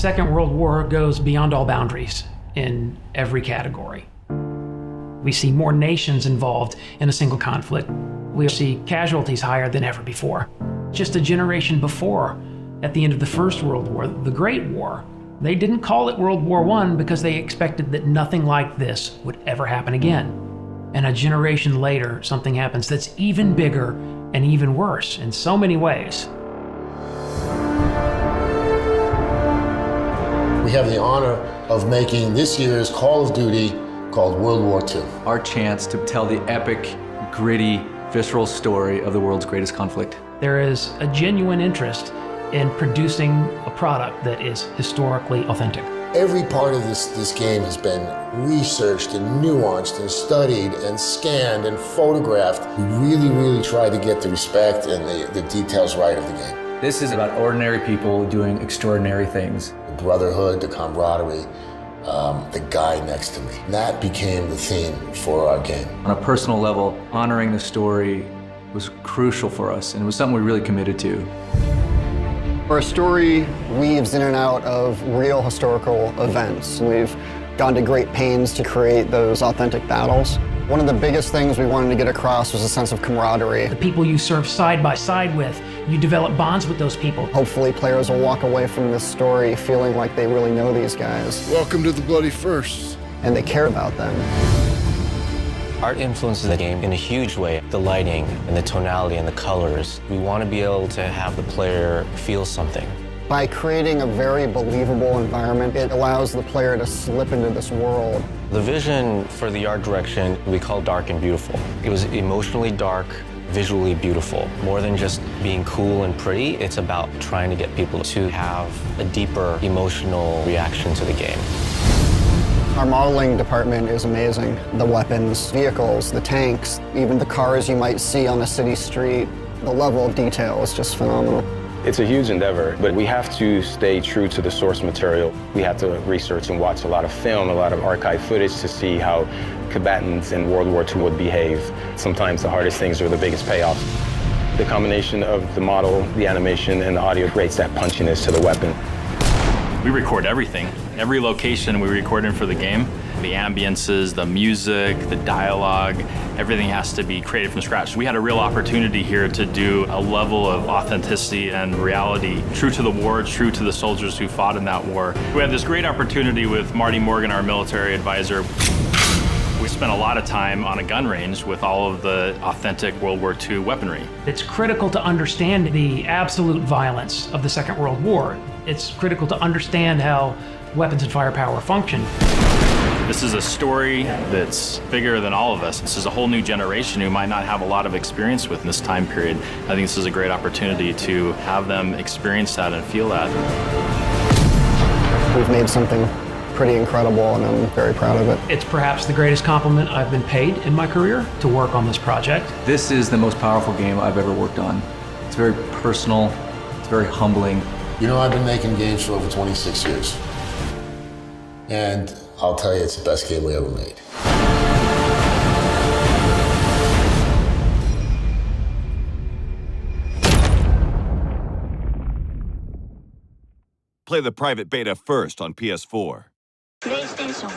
Second World War goes beyond all boundaries in every category. We see more nations involved in a single conflict. We see casualties higher than ever before. Just a generation before, at the end of the First World War, the Great War, they didn't call it World War I because they expected that nothing like this would ever happen again. And a generation later, something happens that's even bigger and even worse in so many ways. We have the honor of making this year's Call of Duty called World War II. Our chance to tell the epic, gritty, visceral story of the world's greatest conflict. There is a genuine interest in producing a product that is historically authentic. Every part of this game has been researched and nuanced and studied and scanned and photographed. We really tried to get the respect and the details right of the game. This is about ordinary people doing extraordinary things. The brotherhood, the camaraderie, the guy next to me. That became the theme for our game. On a personal level, honoring the story was crucial for us, and it was something we really committed to. Our story weaves in and out of real historical events. We've gone to great pains to create those authentic battles. One of the biggest things we wanted to get across was a sense of camaraderie. The people you serve side by side with, you develop bonds with those people. Hopefully players will walk away from this story feeling like they really know these guys. Welcome to the Bloody First. And they care about them. Art influences the game in a huge way. The lighting and the tonality and the colors. We want to be able to have the player feel something. By creating a very believable environment, it allows the player to slip into this world. The vision for the art direction we call dark and beautiful. It was emotionally dark, visually beautiful. More than just being cool and pretty, it's about trying to get people to have a deeper emotional reaction to the game. Our modeling department is amazing. The weapons, vehicles, the tanks, even the cars you might see on a city street. The level of detail is just phenomenal. It's a huge endeavor, but we have to stay true to the source material. We have to research and watch a lot of film, a lot of archive footage to see how combatants in World War II would behave. Sometimes the hardest things are the biggest payoffs. The combination of the model, the animation, and the audio creates that punchiness to the weapon. We record everything. Every location we record in for the game. The ambiences, the music, the dialogue, everything has to be created from scratch. We had a real opportunity here to do a level of authenticity and reality, true to the war, true to the soldiers who fought in that war. We had this great opportunity with Marty Morgan, our military advisor. We spent a lot of time on a gun range with all of the authentic World War II weaponry. It's critical to understand the absolute violence of the Second World War. It's critical to understand how weapons and firepower function. This is a story that's bigger than all of us. This is a whole new generation who might not have a lot of experience with in this time period. I think this is a great opportunity to have them experience that and feel that. We've made something pretty incredible, and I'm very proud of it. It's perhaps the greatest compliment I've been paid in my career to work on this project. This is the most powerful game I've ever worked on. It's very personal, it's very humbling. You know, I've been making games for over 26 years. And I'll tell you, it's the best game we ever made. Play the private beta first on PS4. PlayStation